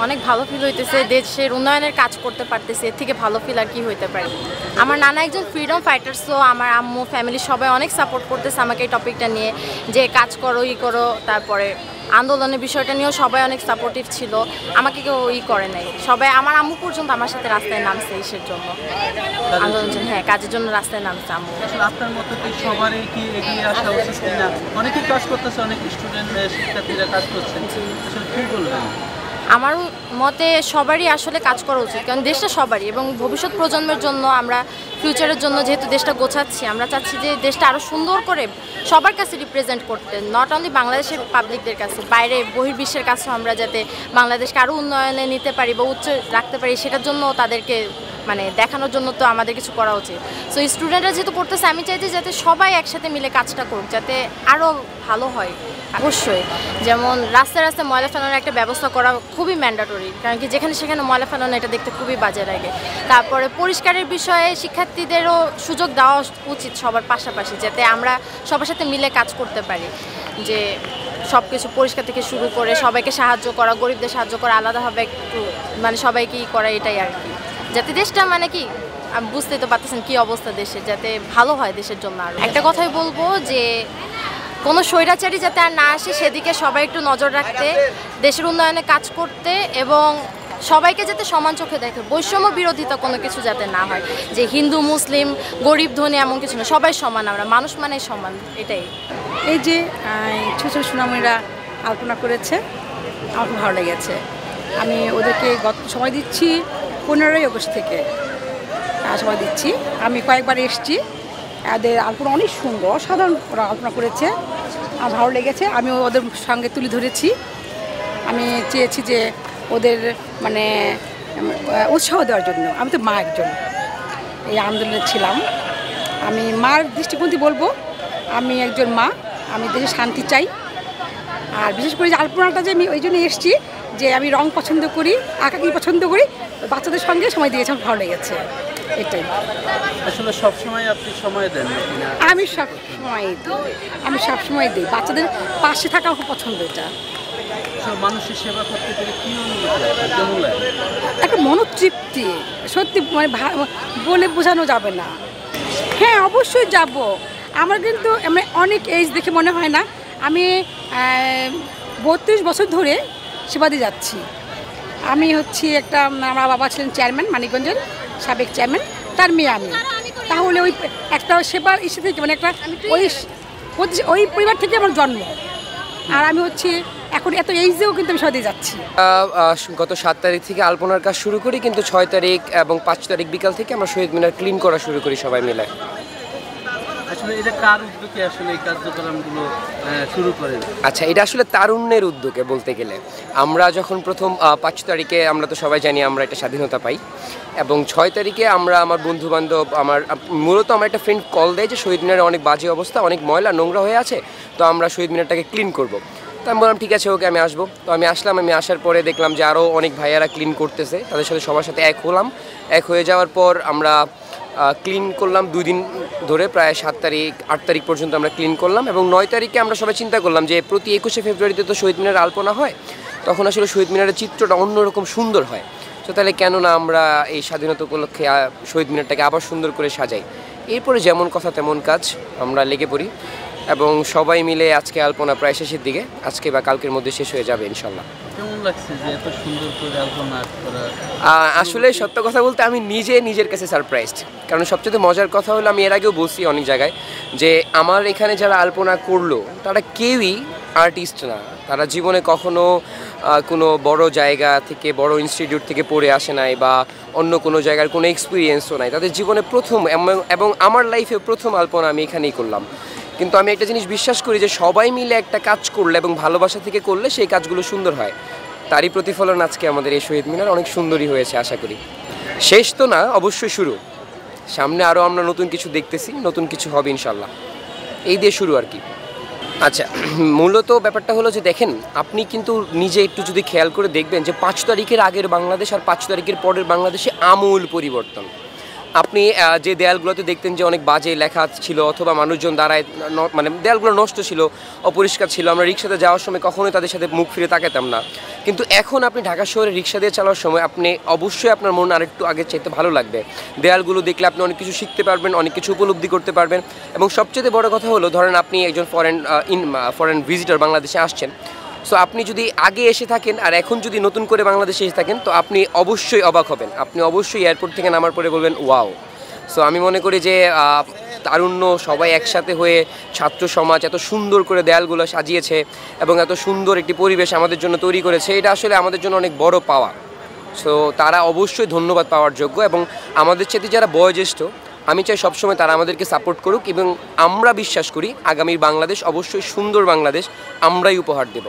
অনেক ভালো ফিল হইতেছে, দেশের উন্নয়নের কাজ করতে পারতেছে, এর থেকে ভালো ফিল আর কি হইতে পারে। আমার নানা একজন ফ্রিডম ফাইটার, সো আমার আম্মু ফ্যামিলি সবাই অনেক সাপোর্ট করতেছে আমাকে এই টপিকটা নিয়ে, যে কাজ করো করো। তারপরে আন্দোলনের বিষয়টা নিয়েও সবাই অনেক সাপোর্টিভ ছিল, আমাকে কেউ করে নাই। সবাই, আমার আম্মু পর্যন্ত আমার সাথে রাস্তায় নামছে ইসের জন্য, আন্দোলনের জন্য, হ্যাঁ কাজের জন্য রাস্তায় নামছে আম্মু। আপনার মতো কি সবারই কি এগিয়ে আসা উচিত কিনা? অনেকেই কাজ করতেছে, অনেক স্টুডেন্ট শিক্ষার্থীরা কাজ করছেন, আসলে কি বলবেন? আমার মতে সবারই আসলে কাজ করা উচিত, কারণ দেশটা সবারই, এবং ভবিষ্যৎ প্রজন্মের জন্য, আমরা ফিউচারের জন্য যেহেতু দেশটা গোছাচ্ছি, আমরা চাচ্ছি যে দেশটা আরও সুন্দর করে সবার কাছে রিপ্রেজেন্ট করতে, নট অনলি বাংলাদেশের পাবলিকদের কাছে, বাইরে বহির্বিশ্বের কাছেও আমরা যাতে বাংলাদেশকে আরও উন্নয়নে নিতে পারি বা উচ্চ রাখতে পারি, সেটার জন্য তাদেরকে মানে দেখানোর জন্য তো আমাদের কিছু করা উচিত। সো স্টুডেন্টরা যেহেতু করতেছে, আমি চাই যে যাতে সবাই একসাথে মিলে কাজটা করুক, যাতে আরও ভালো হয়। অবশ্যই, যেমন রাস্তায় রাস্তায় ময়লা ফেলানোর একটা ব্যবস্থা করা খুবই ম্যান্ডেটরি, কারণ কি যেখানে সেখানে ময়লা ফেলানো এটা দেখতে খুবই বাজে লাগে। তারপরে পরিষ্কারের বিষয়ে শিক্ষার্থীদেরও সুযোগ দেওয়া উচিত সবার পাশাপাশি, যাতে আমরা সবার সাথে মিলে কাজ করতে পারি, যে সব কিছু পরিষ্কার থেকে শুরু করে সবাইকে সাহায্য করা, গরিবদের সাহায্য করা, আলাদাভাবে একটু মানে সবাইকে করা, এটাই আর কি, যাতে দেশটা মানে কি বুঝতেই তো পারতেছেন কী অবস্থা দেশের, যাতে ভালো হয় দেশের জন্য। আর একটা কথাই বলবো যে কোনো স্বৈরাচারী যাতে আর না আসে, সেদিকে সবাই একটু নজর রাখতে, দেশের উন্নয়নে কাজ করতে, এবং সবাইকে যাতে সমান চোখে দেখে, বৈষম্য বিরোধিতা কোনো কিছু যাতে না হয়, যে হিন্দু মুসলিম গরিব ধনী এমন কিছু না, সবাই সমান, আমরা মানুষ মানে সমান, এটাই। এই যে ছোটো ছোটো সুনামীরা আলোচনা করেছে, আমার খুব ভালো লেগেছে। আমি ওদেরকে সময় দিচ্ছি 15ই আগস্ট থেকে সময় দিচ্ছি। আমি কয়েকবার এসেছি, এদের আলোচনা অনেক সুন্দর, সাধারণ ওরা আলোচনা করেছে, আমার ভালো লেগেছে। আমি ওদের সঙ্গে তুলে ধরেছি, আমি চেয়েছি যে ওদের মানে উৎসাহ দেওয়ার জন্য। আমি তো মা একজন, এই আন্দোলনে ছিলাম, আমি মার দৃষ্টিভঙ্গি বলবো, আমি একজন মা, আমি দেশে শান্তি চাই। আর বিশেষ করে যে আলপনাটা যে আমি ওই জন্য এসেছি, যে আমি রং পছন্দ করি, আঁকাকি পছন্দ করি, বাচ্চাদের সঙ্গে সময় দিয়েছি, আমার ভালো লেগেছে, এটাই। আসলে সবসময় আপনি সময় দেন? আমি সবসময় দিই, বাচ্চাদের পাশে থাকা খুব পছন্দ। এটা মানুষের সেবা করতে পেরে কি অনুভূতি? একটা মনোতৃপ্তি, সত্যি মানে বলে বোঝানো যাবে না। হ্যাঁ অবশ্যই যাব, আমার কিন্তু মানে অনেক এজ দেখে মনে হয় না, আমি 32 বছর ধরে সেবা দিয়ে যাচ্ছি। আমি হচ্ছি একটা, আমার বাবা ছিলেন চেয়ারম্যান, মানিকগঞ্জের সাবেক চেয়ারম্যান, তার মেয়ে আমি। তাহলে ওই একটা সেবার ইসে থেকে মানে একটা ওই পরিবার থেকে আমার জন্ম, আর আমি হচ্ছে এখন এত এইজেও কিন্তু আমি সেবা দিয়ে যাচ্ছি। গত 7 তারিখ থেকে আলপনার কাজ শুরু করি, কিন্তু 6 তারিখ এবং 5 তারিখ বিকাল থেকে আমরা শহীদ মিনার ক্লিন করা শুরু করি সবাই মিলে। আসলে এটা কার উদ্যোগে আসলে এই কার্যক্রমগুলো শুরু করেন? আচ্ছা, এটা আসলে তারুণ্যের উদ্যোগে বলতে গেলে। আমরা যখন প্রথম 5 তারিখে, আমরা তো সবাই জানি আমরা একটা স্বাধীনতা পাই, এবং 6 তারিখে আমরা আমার বন্ধু বান্ধব, মূলত আমার একটা ফ্রেন্ড কল দেয় যে শহীদ মিনারে অনেক বাজে অবস্থা, অনেক ময়লা নোংরা হয়ে আছে, তো আমরা শহীদ মিনারটাকে ক্লিন করব। তো আমি বললাম ঠিক আছে, ওকে আমি আসবো। তো আমি আসলাম, আমি আসার পরে দেখলাম যে আরও অনেক ভাইয়ারা ক্লিন করতেছে, তাদের সাথে সবার সাথে এক হলাম। এক হয়ে যাওয়ার পর আমরা ক্লিন করলাম 2 দিন ধরে, প্রায় 7 তারিখ 8 তারিখ পর্যন্ত আমরা ক্লিন করলাম। এবং 9 তারিখে আমরা সবাই চিন্তা করলাম যে প্রতি 21শে ফেব্রুয়ারিতে তো শহীদ মিনার আলপনা হয়, তখন আসলে শহীদ মিনারের চিত্রটা অন্যরকম সুন্দর হয়, তো তাহলে কেন না আমরা এই স্বাধীনতা উপলক্ষে শহীদ মিনারটাকে আবার সুন্দর করে সাজাই। এরপরে যেমন কথা তেমন কাজ, আমরা লেগে পড়ি, এবং সবাই মিলে আজকে আলপনা প্রায় শেষের দিকে, আজকে বা কালকের মধ্যে শেষ হয়ে যাবে ইনশাল্লাহ। কেমন লাগছে যে এত সুন্দর করে আলপনা করা? আসলে সত্য কথা বলতে আমি নিজের কাছে সারপ্রাইজড, কারণ সবচেয়ে মজার কথা হলো, আমি এর আগেও বলছি অনেক জায়গায়, যে আমার এখানে যারা আলপনা করলো তারা কেউই আর্টিস্ট না, তারা জীবনে কখনো কোনো বড় জায়গা থেকে, বড় ইনস্টিটিউট থেকে পড়ে আসে নাই, বা অন্য কোনো জায়গার কোনো এক্সপিরিয়েন্সও নাই, তাদের জীবনে প্রথম, এবং আমার লাইফে প্রথম আলপনা আমি এখানেই করলাম। কিন্তু আমি একটা জিনিস বিশ্বাস করি যে সবাই মিলে একটা কাজ করলে এবং ভালোবাসা থেকে করলে সেই কাজগুলো সুন্দর হয়, তারই প্রতিফলন আজকে আমাদের এই শহীদ মিনার অনেক সুন্দরই হয়েছে। আশা করি শেষ তো না, অবশ্যই শুরু, সামনে আরও আমরা নতুন কিছু দেখতেছি, নতুন কিছু হবে ইনশাল্লাহ, এই দিয়ে শুরু আর কি। আচ্ছা, মূলত ব্যাপারটা হলো যে দেখেন, আপনি কিন্তু নিজে একটু যদি খেয়াল করে দেখবেন যে 5 তারিখের আগের বাংলাদেশ আর 5 তারিখের পরের বাংলাদেশে আমূল পরিবর্তন। আপনি যে দেয়ালগুলোতে দেখতেন যে অনেক বাজে লেখা ছিল অথবা মানুষজন দাঁড়ায় মানে দেয়ালগুলো নষ্ট ছিল, অপরিষ্কার ছিল, আমরা রিক্সাতে যাওয়ার সময় কখনোই তাদের সাথে মুখ ফিরে তাকাতাম না। কিন্তু এখন আপনি ঢাকা শহরে রিক্সা দিয়ে চালানোর সময় আপনি অবশ্যই আপনার মন আরেকটু আগের চাইতে ভালো লাগবে। দেয়ালগুলো দেখলে আপনি অনেক কিছু শিখতে পারবেন, অনেক কিছু উপলব্ধি করতে পারবেন। এবং সবচেয়ে বড় কথা হলো, ধরেন আপনি একজন ফরেন ভিজিটর বাংলাদেশে আসছেন, সো আপনি যদি আগে এসে থাকেন আর এখন যদি নতুন করে বাংলাদেশে এসে থাকেন, তো আপনি অবশ্যই অবাক হবেন। আপনি অবশ্যই এয়ারপোর্ট থেকে নামার পরে বলবেন ওয়াও। সো আমি মনে করি যে তারুণ্য সবাই একসাথে হয়ে ছাত্র সমাজ এত সুন্দর করে দেয়ালগুলো সাজিয়েছে এবং এত সুন্দর একটি পরিবেশ আমাদের জন্য তৈরি করেছে, এটা আসলে আমাদের জন্য অনেক বড় পাওয়া। সো তারা অবশ্যই ধন্যবাদ পাওয়ার যোগ্য। এবং আমাদের সাথে যারা বয়োজ্যেষ্ঠ, আমি চাই সবসময় তারা আমাদেরকে সাপোর্ট করুক এবং আমরা বিশ্বাস করি আগামীর বাংলাদেশ অবশ্যই সুন্দর বাংলাদেশ আমরাই উপহার দেব।